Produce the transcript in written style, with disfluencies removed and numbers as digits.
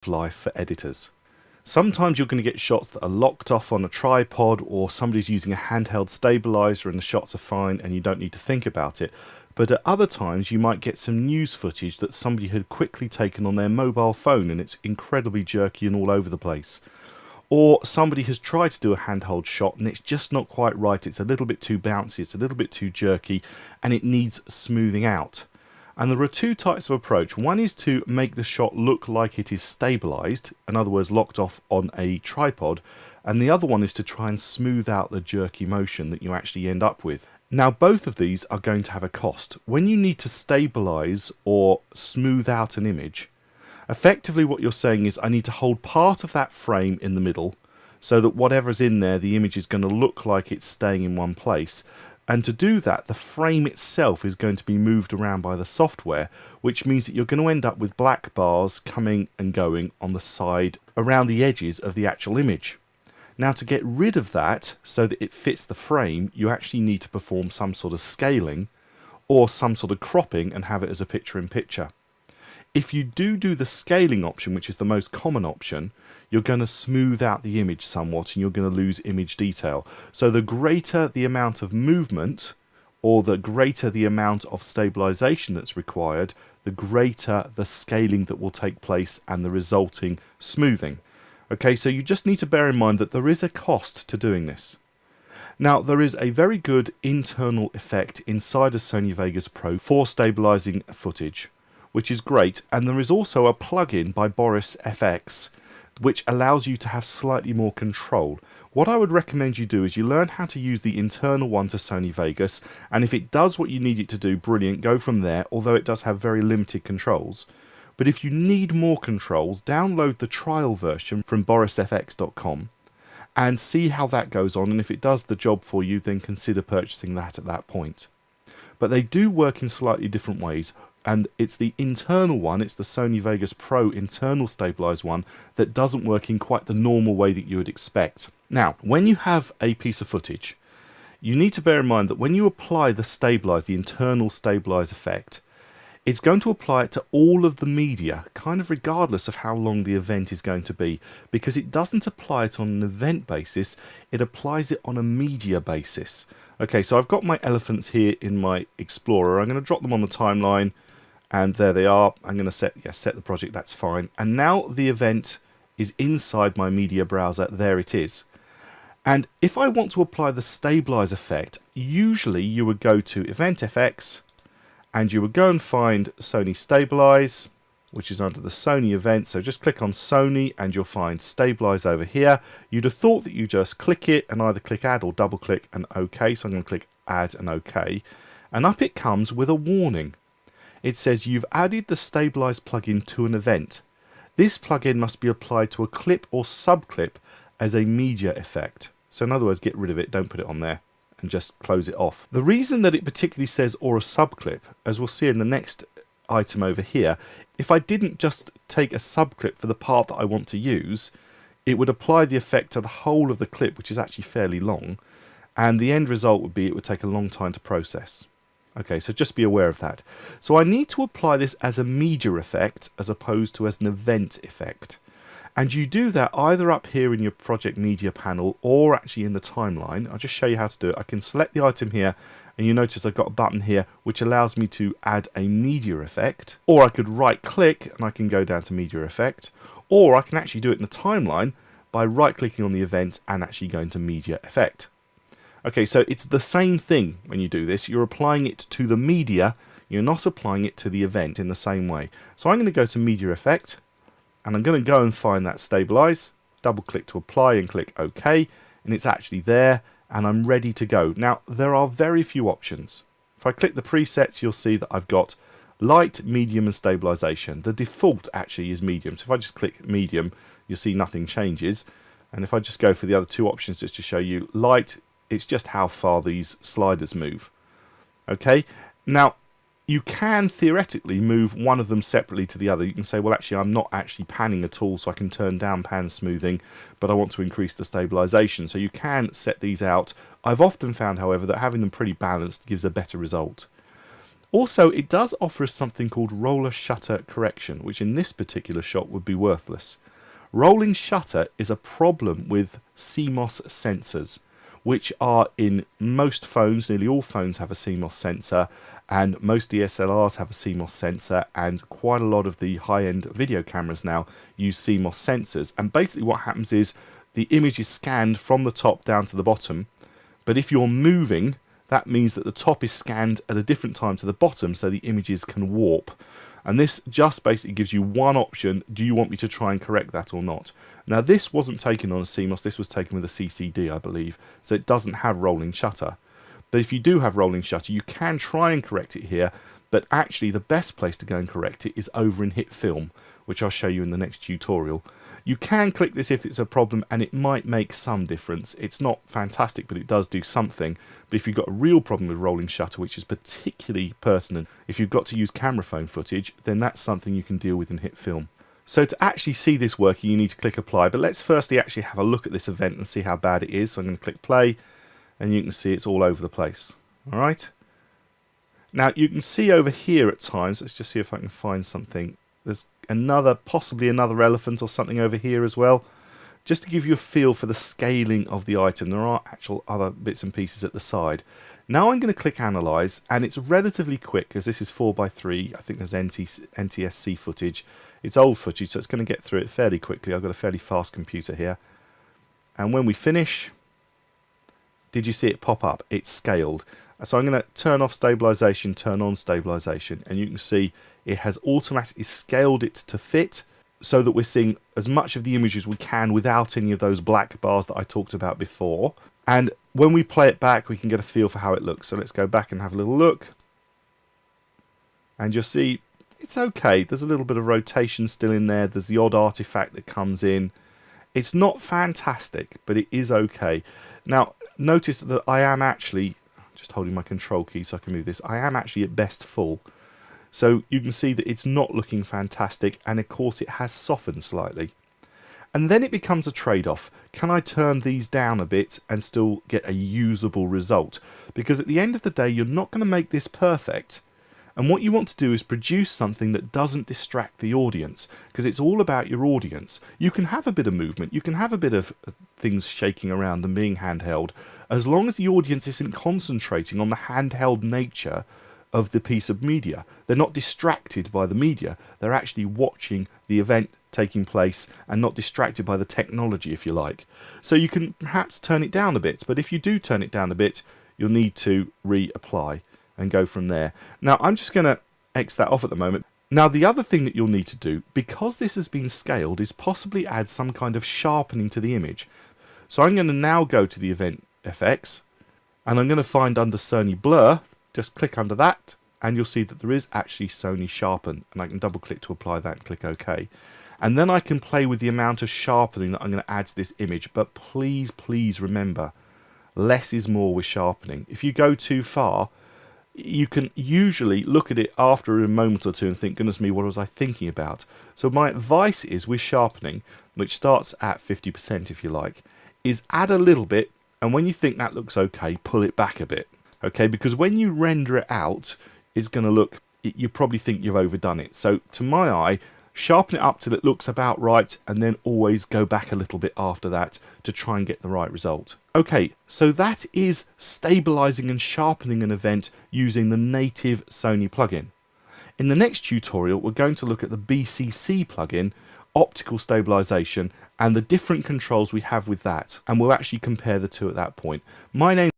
life for editors. Sometimes you're going to get shots that are locked off on a tripod, or somebody's using a handheld stabilizer and the shots are fine and you don't need to think about it. But at other times you might get some news footage that somebody had quickly taken on their mobile phone and it's incredibly jerky and all over the place. Or somebody has tried to do a handheld shot and it's just not quite right, it's a little bit too bouncy, it's a little bit too jerky, and it needs smoothing out. And there are two types of approach. One is to make the shot look like it is stabilized, in other words locked off on a tripod, and the other one is to try and smooth out the jerky motion that you actually end up with. Now both of these are going to have a cost. When you need to stabilize or smooth out an image, effectively what you're saying is I need to hold part of that frame in the middle so that whatever's in there, the image is going to look like it's staying in one place. And to do that, the frame itself is going to be moved around by the software, which means that you're going to end up with black bars coming and going on the side around the edges of the actual image. Now to get rid of that so that it fits the frame, you actually need to perform some sort of scaling or some sort of cropping and have it as a picture-in-picture. If you do the scaling option, which is the most common option, you're going to smooth out the image somewhat and you're going to lose image detail. So the greater the amount of movement or the greater the amount of stabilization that's required, the greater the scaling that will take place and the resulting smoothing. Okay, so you just need to bear in mind that there is a cost to doing this. Now, there is a very good internal effect inside of Sony Vegas Pro for stabilizing footage, which is great, and there is also a plugin by Boris FX which allows you to have slightly more control. What I would recommend you do is you learn how to use the internal one to Sony Vegas, and if it does what you need it to do, brilliant, go from there, although it does have very limited controls. But if you need more controls, download the trial version from borisfx.com and see how that goes on, and if it does the job for you, then consider purchasing that at that point. But they do work in slightly different ways, and it's the internal one, it's the Sony Vegas Pro internal stabilized one that doesn't work in quite the normal way that you would expect. Now, when you have a piece of footage, you need to bear in mind that when you apply the stabilize, the internal stabilize effect, it's going to apply it to all of the media, kind of regardless of how long the event is going to be, because it doesn't apply it on an event basis, it applies it on a media basis. Okay, so I've got my elephants here in my Explorer. I'm going to drop them on the timeline, and there they are. I'm going to set the project, that's fine. And now the event is inside my media browser, there it is. And if I want to apply the stabilize effect, usually you would go to Event FX, and you would go and find Sony Stabilize, which is under the Sony event. So just click on Sony and you'll find Stabilize over here. You'd have thought that you just click it and either click Add or double click and OK. So I'm going to click Add and OK. And up it comes with a warning. It says you've added the Stabilize plugin to an event. This plugin must be applied to a clip or subclip as a media effect. So in other words, get rid of it, don't put it on there, and just close it off. The reason that it particularly says or a subclip, as we'll see in the next item over here, if I didn't just take a subclip for the part that I want to use, it would apply the effect to the whole of the clip, which is actually fairly long, and the end result would be it would take a long time to process. Okay, so just be aware of that. So I need to apply this as a media effect as opposed to as an event effect. And you do that either up here in your project media panel or actually in the timeline. I'll just show you how to do it. I can select the item here and you notice I've got a button here which allows me to add a media effect, or I could right click and I can go down to media effect, or I can actually do it in the timeline by right clicking on the event and actually going to media effect. Okay, so it's the same thing when you do this. You're applying it to the media, you're not applying it to the event in the same way. So I'm going to go to media effect, and I'm going to go and find that stabilize, double click to apply and click OK, and it's actually there and I'm ready to go. Now there are very few options. If I click the presets, you'll see that I've got light, medium and stabilization. The default actually is medium, so if I just click medium you'll see nothing changes, and if I just go for the other two options just to show you, light, it's just how far these sliders move. Okay, now you can theoretically move one of them separately to the other. You can say, well, actually, I'm not actually panning at all, so I can turn down pan smoothing, but I want to increase the stabilization. So you can set these out. I've often found, however, that having them pretty balanced gives a better result. Also, it does offer us something called roller shutter correction, which in this particular shot would be worthless. Rolling shutter is a problem with CMOS sensors, which are in most phones. Nearly all phones have a CMOS sensor, and most DSLRs have a CMOS sensor, and quite a lot of the high-end video cameras now use CMOS sensors. And basically what happens is the image is scanned from the top down to the bottom, but if you're moving, that means that the top is scanned at a different time to the bottom, so the images can warp. And this just basically gives you one option: do you want me to try and correct that or not? Now, this wasn't taken on a CMOS, this was taken with a CCD, I believe, so it doesn't have rolling shutter. But if you do have rolling shutter, you can try and correct it here, but actually the best place to go and correct it is over in Hit Film, which I'll show you in the next tutorial. You can click this if it's a problem, and it might make some difference. It's not fantastic, but it does do something. But if you've got a real problem with rolling shutter, which is particularly pertinent, if you've got to use camera phone footage, then that's something you can deal with in Hit Film. So to actually see this working, you need to click apply. But let's firstly actually have a look at this event and see how bad it is. So I'm going to click play, and you can see it's all over the place. All right. Now you can see over here at times, let's just see if I can find something. There's possibly another elephant or something over here as well, just to give you a feel for the scaling of the item. There are actual other bits and pieces at the side. Now I'm going to click analyze, and it's relatively quick because this is 4:3. I think there's NTSC footage. It's old footage, so it's going to get through it fairly quickly. I've got a fairly fast computer here. And when we finish, did you see it pop up? It's scaled. So I'm going to turn off stabilization, turn on stabilization, and you can see it has automatically scaled it to fit, so that we're seeing as much of the image as we can without any of those black bars that I talked about before. And when we play it back, we can get a feel for how it looks. So let's go back and have a little look. And you'll see it's okay. There's a little bit of rotation still in there. There's the odd artifact that comes in. It's not fantastic, but it is okay. Now, notice that I am actually, just holding my control key so I can move this, I am actually at best full. So you can see that it's not looking fantastic, and of course it has softened slightly. And then it becomes a trade-off. Can I turn these down a bit and still get a usable result? Because at the end of the day, you're not going to make this perfect. And what you want to do is produce something that doesn't distract the audience, because it's all about your audience. You can have a bit of movement, you can have a bit of things shaking around and being handheld, as long as the audience isn't concentrating on the handheld nature of the piece of media. They're not distracted by the media, they're actually watching the event taking place and not distracted by the technology, if you like. So you can perhaps turn it down a bit, but if you do turn it down a bit, you'll need to reapply and go from there. Now I'm just going to X that off at the moment. Now the other thing that you'll need to do, because this has been scaled, is possibly add some kind of sharpening to the image. So I'm going to now go to the event FX, and I'm going to find under Sony Blur, just click under that, and you'll see that there is actually Sony Sharpen, and I can double click to apply that and click OK. And then I can play with the amount of sharpening that I'm going to add to this image. But please remember, less is more with sharpening. If you go too far, you can usually look at it after a moment or two and think, goodness me, what was I thinking about? So my advice is, with sharpening, which starts at 50% if you like, is add a little bit, and when you think that looks okay, pull it back a bit. Okay, because when you render it out, it's going to look, you probably think you've overdone it. So to my eye, sharpen it up till it looks about right, and then always go back a little bit after that to try and get the right result. Okay, so that is stabilizing and sharpening an event using the native Sony plugin. In the next tutorial, we're going to look at the BCC plugin, optical stabilization, and the different controls we have with that, and we'll actually compare the two at that point. My name